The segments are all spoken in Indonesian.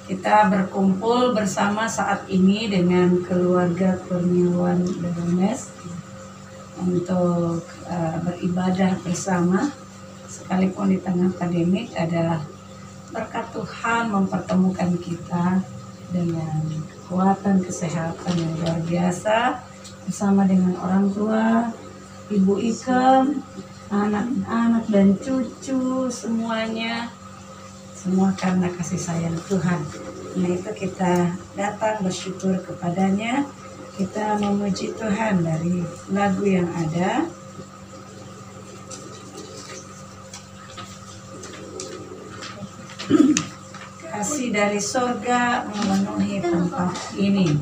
Kita berkumpul bersama saat ini dengan keluarga Kurniawan Deromes untuk beribadah bersama. Sekalipun di tengah pandemik, ada berkat Tuhan mempertemukan kita dengan kekuatan kesehatan yang luar biasa bersama dengan orang tua, Ibu Ikem, anak-anak dan cucu semuanya, semua karena kasih sayang Tuhan. Nah, itu kita datang bersyukur kepadanya, kita memuji Tuhan dari lagu yang ada. Kasih dari surga memenuhi tempat ini.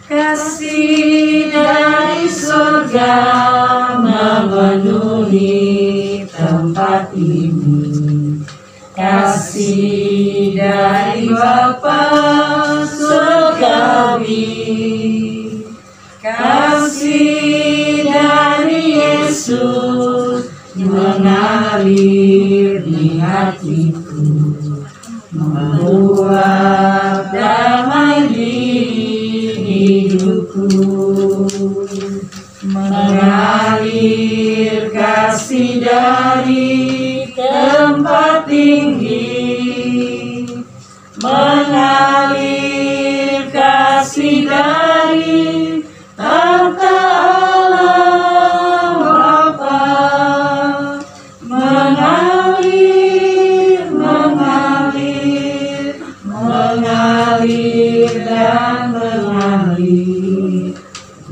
Kasih dari surga memenuhi tempat ini. Kasih dari Bapa surgawi. Kasih dari Yesus mengalir di hatiku, membuat damai di hidupku, mengalir kasih dari tempat tinggi, mengalir kasih dari tahta Allah Bapa, mengalir dan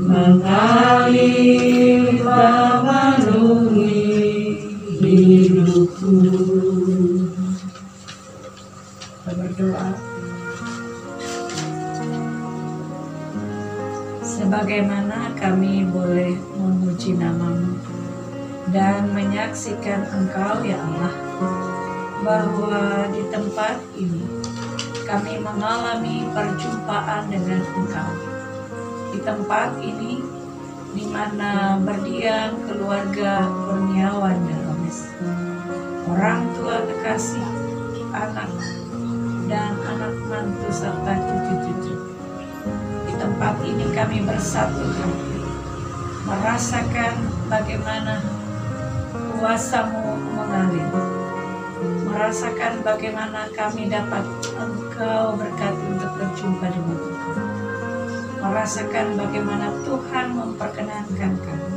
mengalir memenuhi hidupku. Kita berdoa. Sebagaimana kami boleh memuji nama-Mu dan menyaksikan Engkau ya Allah, bahwa di tempat ini kami mengalami perjumpaan dengan Engkau. Di tempat ini di mana berdiam keluarga Kurniawan Deromes, orang tua kekasih, anak dan anak mantu serta cucu-cucu. Di tempat ini kami bersatu hati, merasakan bagaimana kuasa-Mu mengalir, merasakan bagaimana kami dapat Engkau berkati untuk berjumpa dengan Tuhan, merasakan bagaimana Tuhan memperkenankan kami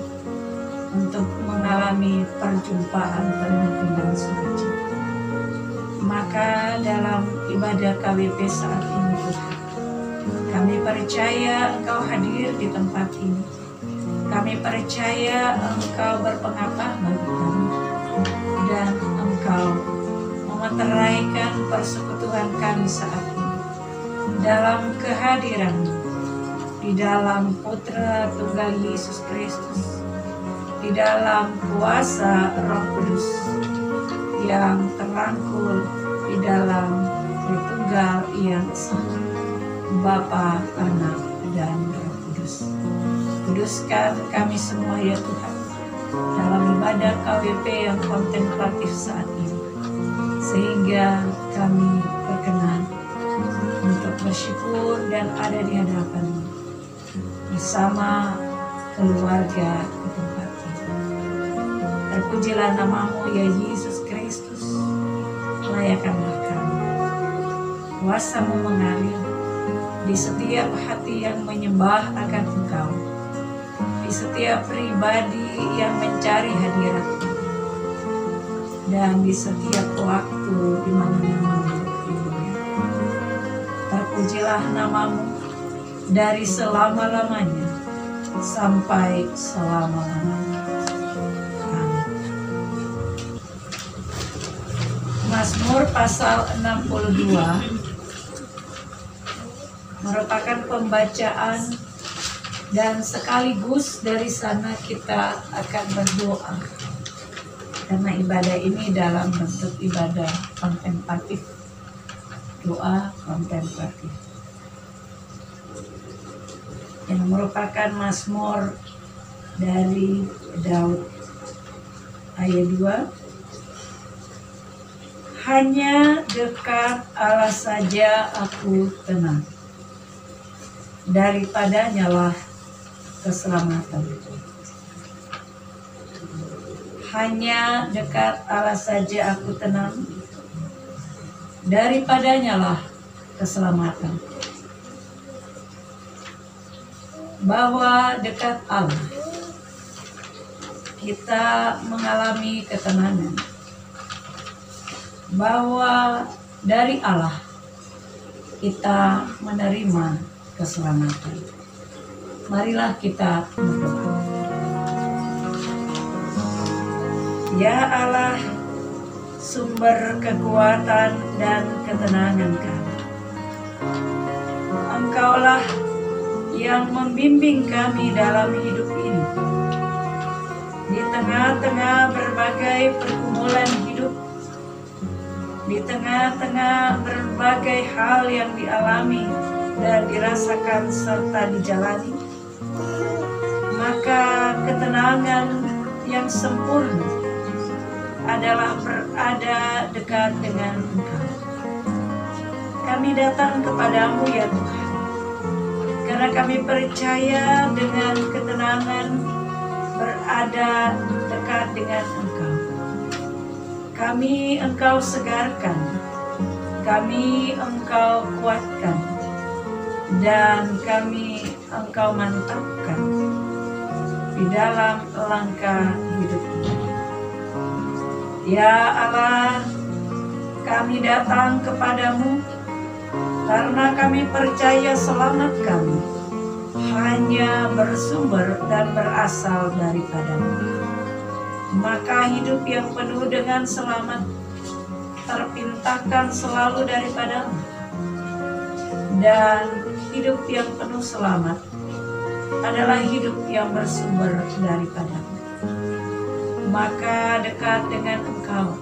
untuk mengalami perjumpaan penuh dengan sukacita. Maka dalam ibadah KWP saat ini Tuhan, kami percaya Engkau hadir di tempat ini. Kami percaya Engkau berpengabah bagi kami, dan Engkau memeteraikan persekutuan kami saat ini dalam kehadiran-Mu, di dalam Putra Tunggal Yesus Kristus, di dalam kuasa Roh Kudus yang terangkul di dalam Tritunggal yang esa, Bapa, Anak, dan Roh Kudus. Kuduskan kami semua ya Tuhan dalam ibadah KWP yang kontemplatif saat ini, sehingga kami berkenan untuk bersyukur dan ada di hadapan-Mu bersama keluarga di tempat ini. Terpujilah nama-Mu ya Yesus Kristus, layakkanlah kami. Kuasa-Mu mengalir di setiap hati yang menyembah akan Engkau, di setiap pribadi yang mencari hadirat-Mu, dan di setiap waktu di mana nama-Mu berfirman. Terpujilah nama-Mu dari selama-lamanya sampai selama-lamanya. Amin. Mazmur pasal 62 merupakan pembacaan, dan sekaligus dari sana kita akan berdoa, karena ibadah ini dalam bentuk ibadah kontemplatif, doa kontemplatif, yang merupakan Mazmur dari Daud ayat 2. Hanya dekat Allah saja aku tenang. Daripadanya lah keselamatan. Hanya dekat Allah saja aku tenang. Daripadanya lah keselamatan. Bahwa dekat Allah kita mengalami ketenangan. Bahwa dari Allah kita menerima keselamatan. Marilah kita berdoa. Ya Allah, sumber kekuatan dan ketenangan kami. Engkaulah yang membimbing kami dalam hidup ini. Di tengah-tengah berbagai pergumulan hidup, di tengah-tengah berbagai hal yang dialami dan dirasakan serta dijalani, maka ketenangan yang sempurna adalah berada dekat dengan Engkau. Kami datang kepadamu ya Tuhan, karena kami percaya dengan ketenangan berada dekat dengan Engkau. Kami Engkau segarkan, kami Engkau kuatkan, dan kami Engkau mantapkan di dalam langkah hidup kita. Ya Allah, kami datang kepadamu karena kami percaya selamat kami hanya bersumber dan berasal daripadamu. Maka hidup yang penuh dengan selamat terpintakan selalu daripadamu. Dan hidup yang penuh selamat adalah hidup yang bersumber daripadamu. Maka dekat dengan Engkau,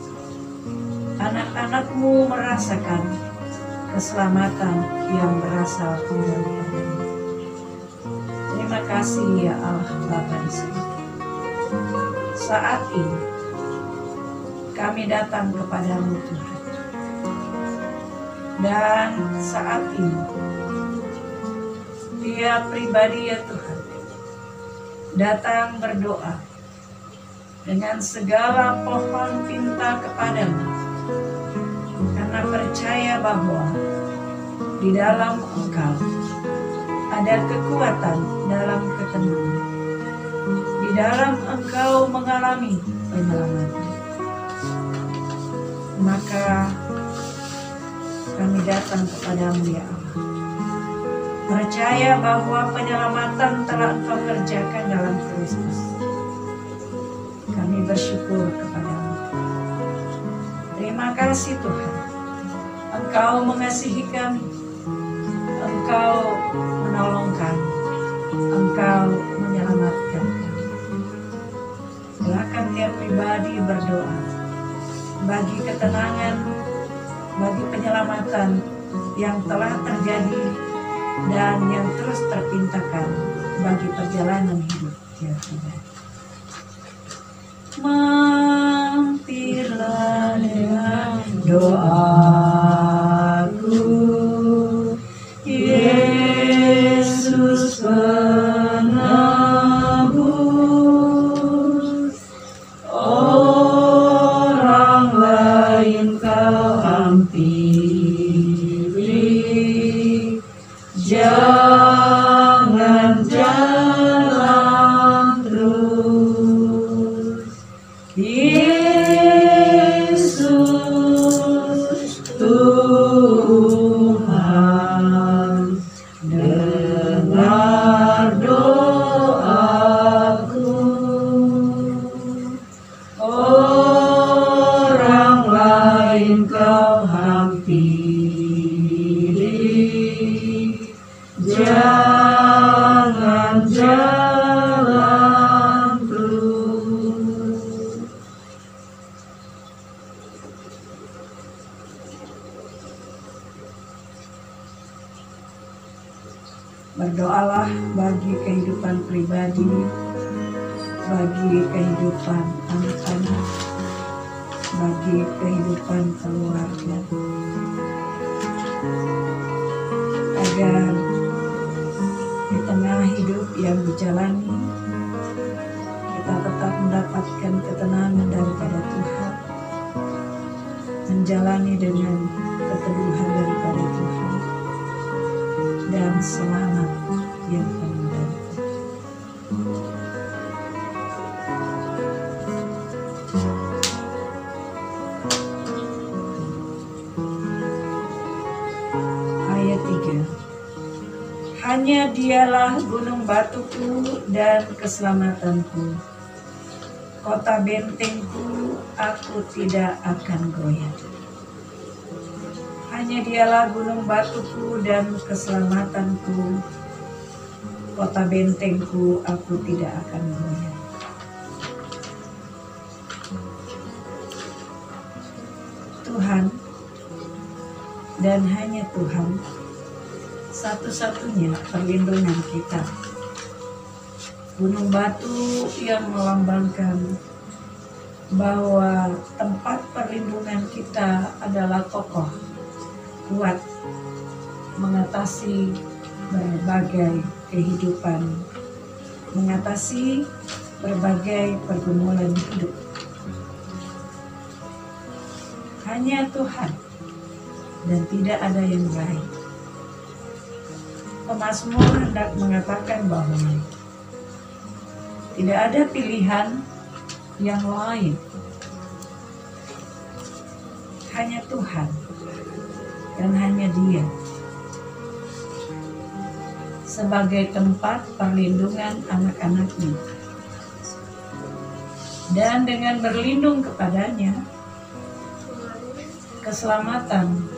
anak-anak-Mu merasakan keselamatan yang berasal daripadamu. Terima kasih ya Allah Bapa di surga. Saat ini kami datang kepadamu Tuhan. Dan saat ini tiap pribadi ya Tuhan datang berdoa dengan segala pohon pinta kepadamu, karena percaya bahwa di dalam Engkau ada kekuatan dalam ketenangan. Di dalam Engkau mengalami penyelamatan. Maka kami datang kepadamu ya Allah, percaya bahwa penyelamatan telah Engkau kerjakan dalam Kristus. Kami bersyukur kepadamu. Terima kasih Tuhan, Engkau mengasihi kami, Engkau menolong kami, Engkau menyelamatkan kami. Silakan tiap pribadi berdoa bagi ketenangan, bagi penyelamatan yang telah terjadi dan yang terus terpintakan bagi perjalanan hidup tiap pribadi. Mampirlah dengan doaku, Yesus penebus. Orang lain kau hampiri, jangan jalan terus. Yesus Tuhan, dengar doaku. Orang lain kau hampiri, jangan jalan terus. Berdoalah bagi kehidupan pribadi, bagi kehidupan anak-anak, bagi kehidupan keluarga, agar di tengah hidup yang dijalani kita tetap mendapatkan ketenangan daripada Tuhan, menjalani dengan keteduhan daripada Tuhan, dan selamat yang penuh dari Tuhan. Ayat 3. Hanya dialah gunung batuku dan keselamatanku, kota bentengku, aku tidak akan goyah. Hanya dialah gunung batuku dan keselamatanku, kota bentengku, aku tidak akan goyah. Tuhan, dan hanya Tuhan, satu-satunya perlindungan kita. Gunung batu yang melambangkan bahwa tempat perlindungan kita adalah kokoh, kuat, mengatasi berbagai kehidupan, mengatasi berbagai pergumulan hidup. Hanya Tuhan dan tidak ada yang lain. Pemazmur hendak mengatakan bahwa tidak ada pilihan yang lain. Hanya Tuhan dan hanya Dia sebagai tempat perlindungan anak-anaknya. Dan dengan berlindung kepadanya, keselamatan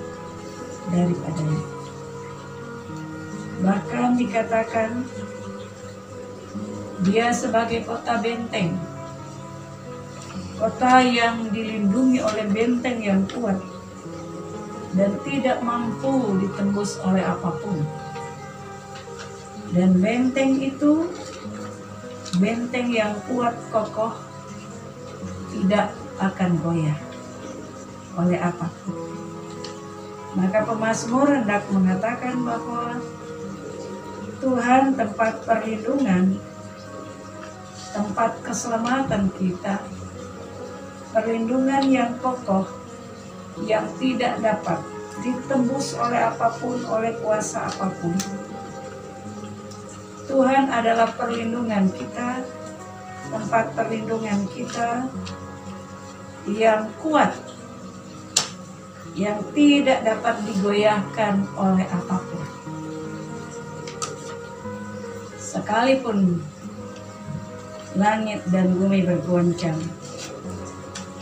daripadanya. Bahkan dikatakan Dia sebagai kota benteng, kota yang dilindungi oleh benteng yang kuat dan tidak mampu ditembus oleh apapun. Dan benteng itu benteng yang kuat kokoh, tidak akan goyah oleh apapun. Maka pemazmur hendak mengatakan bahwa Tuhan tempat perlindungan, tempat keselamatan kita, perlindungan yang kokoh, yang tidak dapat ditembus oleh apapun, oleh kuasa apapun. Tuhan adalah perlindungan kita, tempat perlindungan kita yang kuat, yang tidak dapat digoyahkan oleh apapun. Sekalipun langit dan bumi bergoncang,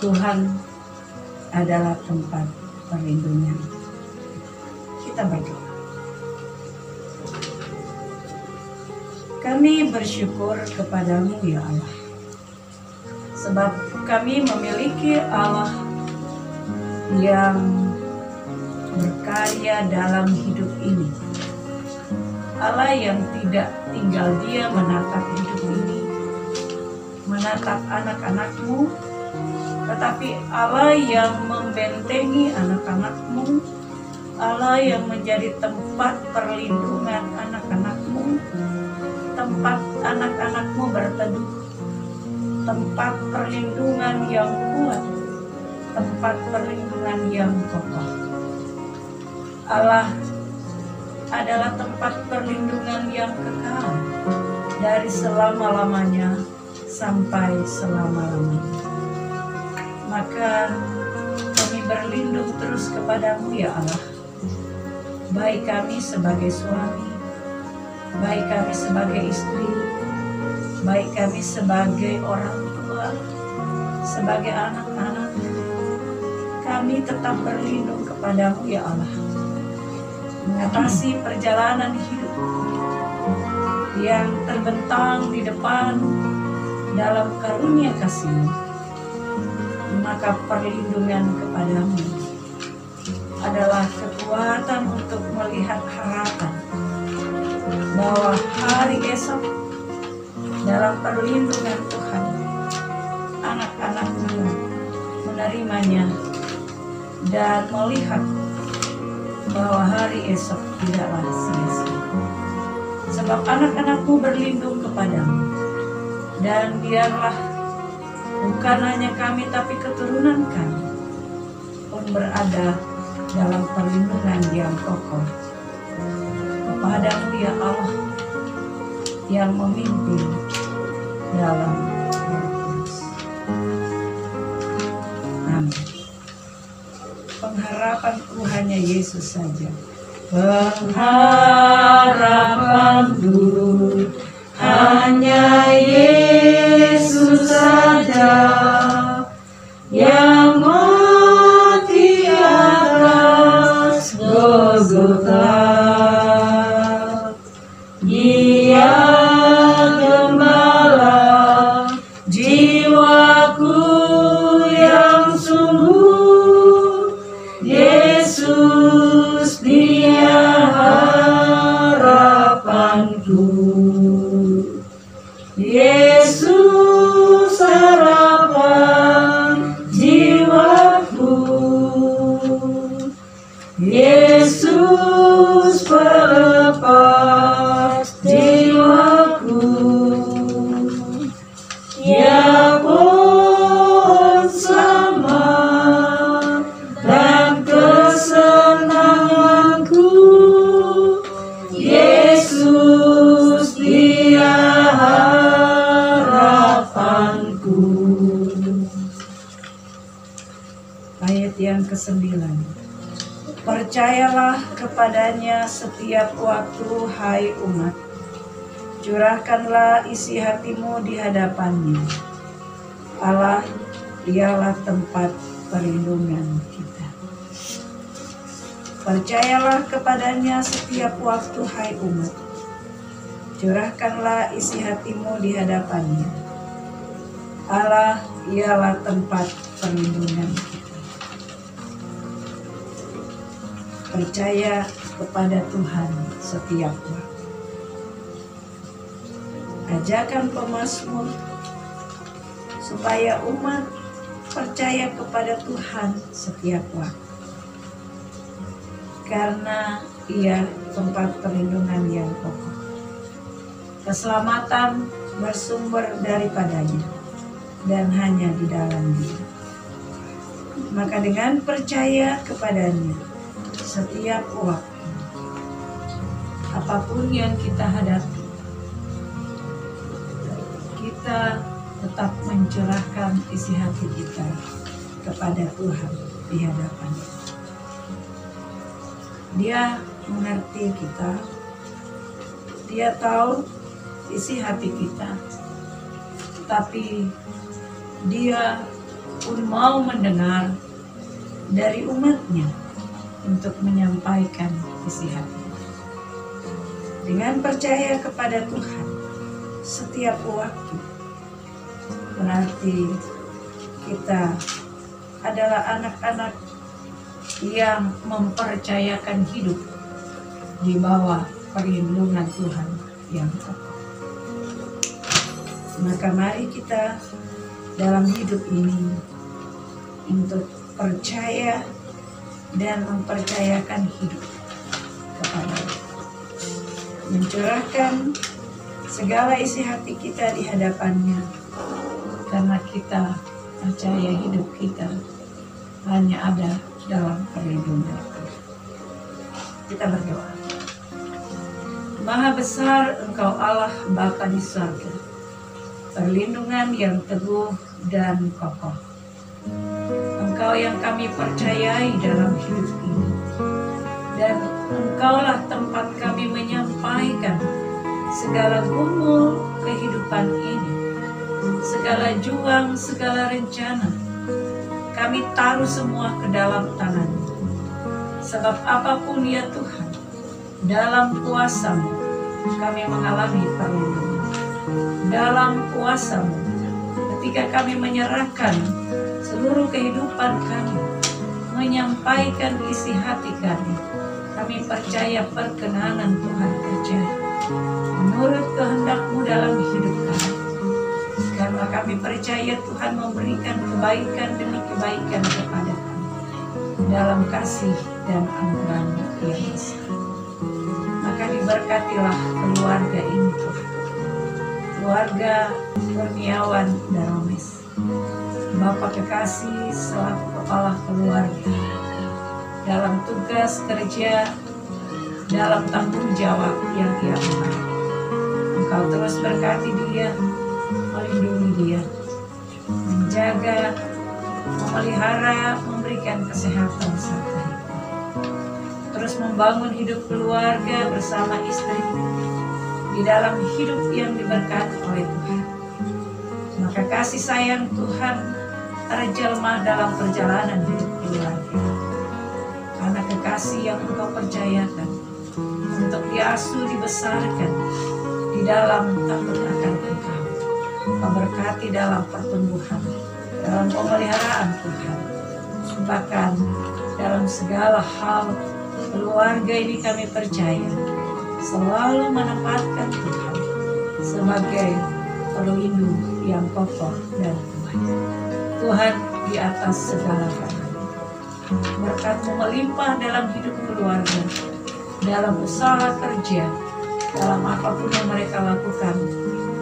Tuhan adalah tempat perlindungan. Kita berdoa. Kami bersyukur kepadamu ya Allah, sebab kami memiliki Allah yang berkarya dalam hidup ini. Allah yang tidak tinggal dia menatap hidup ini, menatap anak-anakmu, tetapi Allah yang membentengi anak-anakmu, Allah yang menjadi tempat perlindungan anak-anakmu, tempat anak-anakmu berteduh, tempat perlindungan yang kuat, tempat perlindungan yang kokoh. Allah adalah tempat perlindungan yang kekal dari selama-lamanya sampai selama-lamanya. Maka kami berlindung terus kepadamu ya Allah, baik kami sebagai suami, baik kami sebagai istri, baik kami sebagai orang tua, sebagai anak-anak, kami tetap berlindung kepadamu ya Allah, mengatasi perjalanan hidup yang terbentang di depan dalam karunia kasih-Mu. Maka perlindungan kepadamu adalah kekuatan untuk melihat harapan bahwa hari esok dalam perlindungan Tuhan, anak-anakmu menerimanya dan melihat bahwa hari esok tidaklah sia-sia. Sebab anak-anakmu berlindung kepadamu, dan biarlah bukan hanya kami tapi keturunan kami pun berada dalam perlindungan yang kokoh kepadamu ya Allah yang memimpin dalam Roh Kudus. Amin. Pengharapanku hanya Yesus saja. Pengharapanku hanya Yesus saja, yang mati atas Golgota. Dia gembala jiwaku yang sungguh, Yesus dia harapanku. Yesus harapan jiwaku, Yesus pelepas jiwaku. Ya pohon selamat dan kesenanganku, Yesus dia harapanku. Ayat yang ke-9. Percayalah kepadanya setiap waktu, hai umat. Curahkanlah isi hatimu di hadapannya. Allah, dialah tempat perlindungan kita. Percayalah kepadanya setiap waktu, hai umat. Curahkanlah isi hatimu di hadapannya. Allah, dialah tempat perlindungan kita. Percaya kepada Tuhan setiap waktu. Ajakan pemazmur supaya umat percaya kepada Tuhan setiap waktu, karena Ia tempat perlindungan yang kokoh. Keselamatan bersumber daripadanya dan hanya di dalam Dia. Maka dengan percaya kepadanya setiap waktu, apapun yang kita hadapi, kita tetap mencurahkan isi hati kita kepada Tuhan di hadapan-Nya. Dia mengerti kita, Dia tahu isi hati kita, tapi Dia pun mau mendengar dari umatnya untuk menyampaikan isi hati. Dengan percaya kepada Tuhan setiap waktu, berarti kita adalah anak-anak yang mempercayakan hidup di bawah perlindungan Tuhan yang kokoh. Maka mari kita dalam hidup ini untuk percaya dan mempercayakan hidup kepada Dia, mencurahkan segala isi hati kita di hadapan-Nya, karena kita percaya hidup kita hanya ada dalam perlindungan Tuhan. Kita berdoa. Maha besar Engkau Allah Bapa di surga, perlindungan yang teguh dan kokoh. Engkau yang kami percayai dalam hidup ini, dan Engkaulah tempat kami menyampaikan segala gumul kehidupan ini, segala juang, segala rencana. Kami taruh semua ke dalam tangan-Mu. Sebab apapun ya Tuhan, dalam kuasa-Mu kami mengalami perlindungan. Dalam kuasa-Mu, ketika kami menyerahkan seluruh kehidupan kami, menyampaikan isi hati kami percaya perkenanan Tuhan terjadi menurut kehendak-Mu dalam hidup kami. Karena kami percaya Tuhan memberikan kebaikan demi kebaikan kepada kami dalam kasih dan anugerah yang besar. Maka diberkatilah keluarga ini Tuhan, keluarga Kurniawan Daromes, Bapak kekasih selaku kepala keluarga, dalam tugas kerja, dalam tanggung jawab yang ia emban. Engkau terus berkati dia, melindungi dia, menjaga, memelihara, memberikan kesehatan serta hikmat. Terus membangun hidup keluarga bersama istri di dalam hidup yang diberkati oleh Tuhan. Maka kasih sayang Tuhan terjelma dalam perjalanan hidup keluarga. Karena kekasih yang Engkau percayakan untuk diasuh, dibesarkan di dalam takut akan Engkau. Engkau berkati dalam pertumbuhan, dalam pemeliharaan Tuhan. Bahkan dalam segala hal keluarga ini kami percaya selalu menempatkan Tuhan sebagai pelindung yang kokoh dan kuat. Tuhan di atas segala galanya. Berkat-Mu melimpah dalam hidup keluarga, dalam usaha kerja, dalam apapun yang mereka lakukan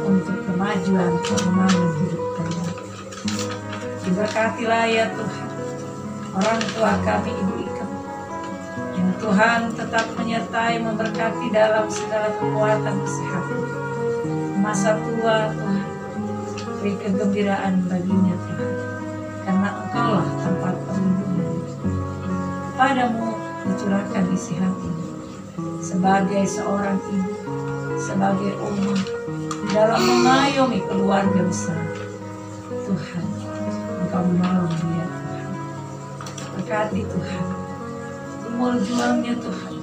untuk kemajuan kemenangan hidup keluarga. Diberkatilah ya Tuhan orang tua kami Ibu Ika, yang Tuhan tetap menyertai, memberkati dalam segala kekuatan kesehatan. Masa tua Tuhan, beri kegembiraan baginya Tuhan, karena Engkaulah tempat perlindungan. Kepadamu dicurahkan isi hati sebagai seorang ibu, sebagai umat dalam mengayomi keluarga besar. Tuhan, Engkau menolong dia Tuhan. Berkati Tuhan umur juangnya Tuhan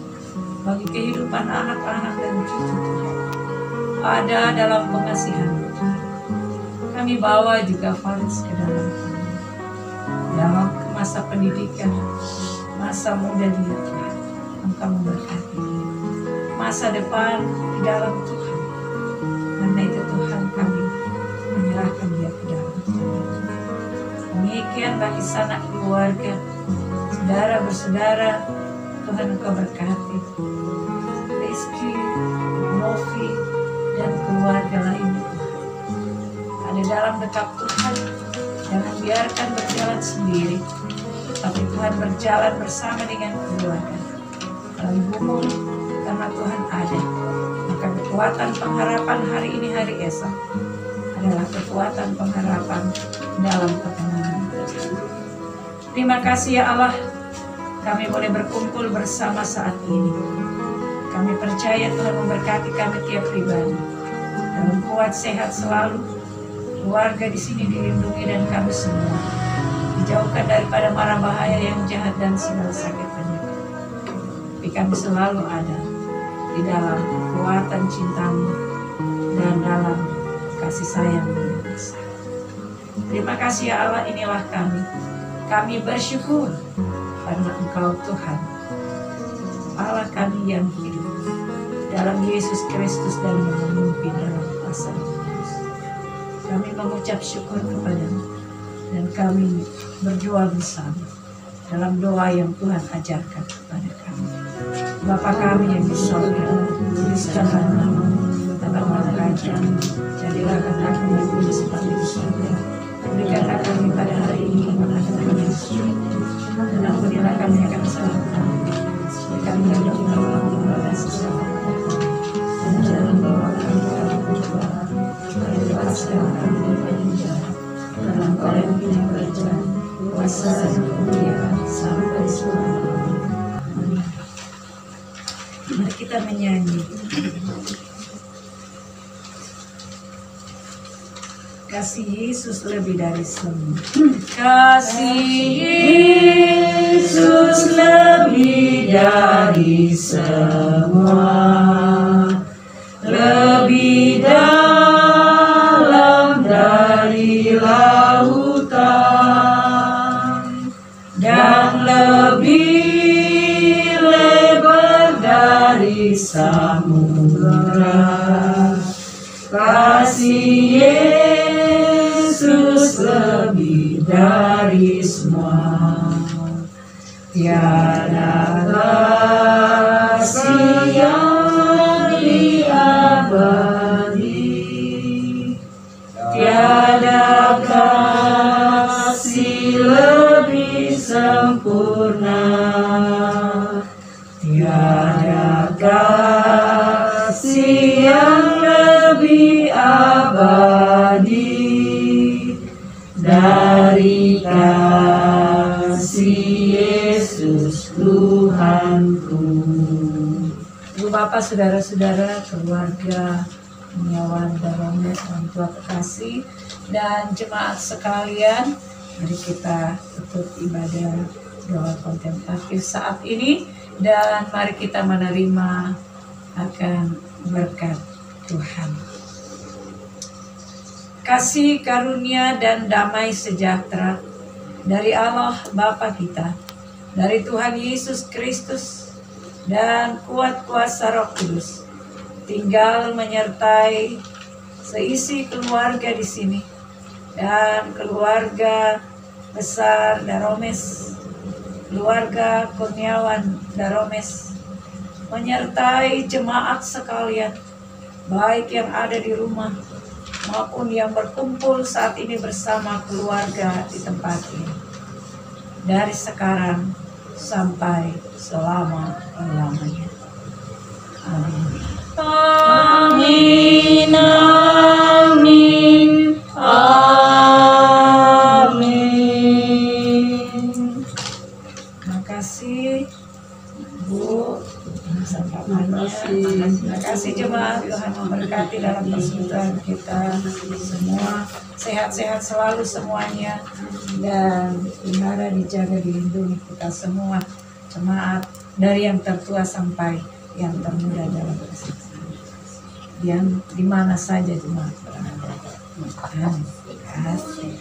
bagi kehidupan anak-anak dan cucu Tuhan. Ada dalam pengasihan Tuhan. Kami bawa juga Faris ke dalam kami, dalam masa pendidikan, masa muda dia Tuhan. Engkau memberkati dia. Masa depan di dalam Tuhan. Karena itu Tuhan kami menyerahkan dia ke dalam Tuhan. Demikian bagi sanak keluarga, saudara bersaudara, Tuhan Engkau berkati. Rizky, Novi, dan keluarga lainnya Tuhan. Ada dalam dekat Tuhan, jangan biarkan berjalan sendiri, tapi Tuhan berjalan bersama dengan keluarga. Kalibumul, karena Tuhan ada, maka kekuatan pengharapan hari ini hari esok adalah kekuatan pengharapan dalam kemenangan. Terima kasih ya Allah, kami boleh berkumpul bersama saat ini. Kami percaya Tuhan memberkati kami tiap pribadi, dalam kuat sehat selalu. Keluarga di sini dilindungi dan kami semua dijauhkan daripada mara bahaya yang jahat dan segala sakit penyakit. Tapi kami selalu ada di dalam kekuatan cinta-Mu dan dalam kasih sayang-Mu yang besar. Terima kasih ya Allah, inilah kami. Kami bersyukur karena Engkau Tuhan, Allah kami yang hidup dalam Yesus Kristus dan yang memimpin dalam kuasa Roh Kudus. Kami mengucap syukur kepada-Mu dan kami berdoa bersama dalam doa yang Tuhan ajarkan kepada kami. Bapa kami yang di surga, dikuduskanlah nama-Mu, datanglah kerajaan-Mu, jadilah kehendak-Mu yang kudus seperti di surga. Berikanlah kami pada hari ini makanan kami yang suci, dan ampunilah kami akan kesalahan kami, supaya kami dapat menolong kepada sesama kami. Dan jangan bawa kami ke dalam pencobaan, tapi lepaskan kami dari yang jahat. Karena Engkau yang punya kerajaan, kuasa dan kemuliaan sampai selama-lamanya. Amin. Mari kita menyanyi. Kasih Yesus lebih dari semua. Kasih Yesus lebih dari semua, lebih dalam dari lautan, dan lebih lebar dari samudra. Kasih Yesus dari semua. Tiada kasih yang abadi, tiada kasih lebih sempurna, tiada kasih yang lebih abadi dari kasih Yesus Tuhanku. Ibu Bapak, saudara-saudara, keluarga Kurniawan Daromes, orang tua kekasih, dan jemaat sekalian, mari kita tutup ibadah doa kontemplatif saat ini, dan mari kita menerima akan berkat Tuhan. Kasih karunia dan damai sejahtera dari Allah Bapa kita, dari Tuhan Yesus Kristus, dan kuat kuasa Roh Kudus tinggal menyertai seisi keluarga di sini, dan keluarga besar Daromes, keluarga Kurniawan Daromes, menyertai jemaat sekalian, baik yang ada di rumah maupun yang berkumpul saat ini bersama keluarga di tempat ini, dari sekarang sampai selama-lamanya. Amin. Amin, amin, amin. Terima kasih Bu. Terima kasih jemaat. Tuhan memberkati dalam persekutuan kita semua. Sehat-sehat selalu semuanya, dan pelihara, dijaga, dilindungi kita semua jemaat, dari yang tertua sampai yang termuda dalam persekutuan, yang dimana saja jemaat berada. Terima kasih.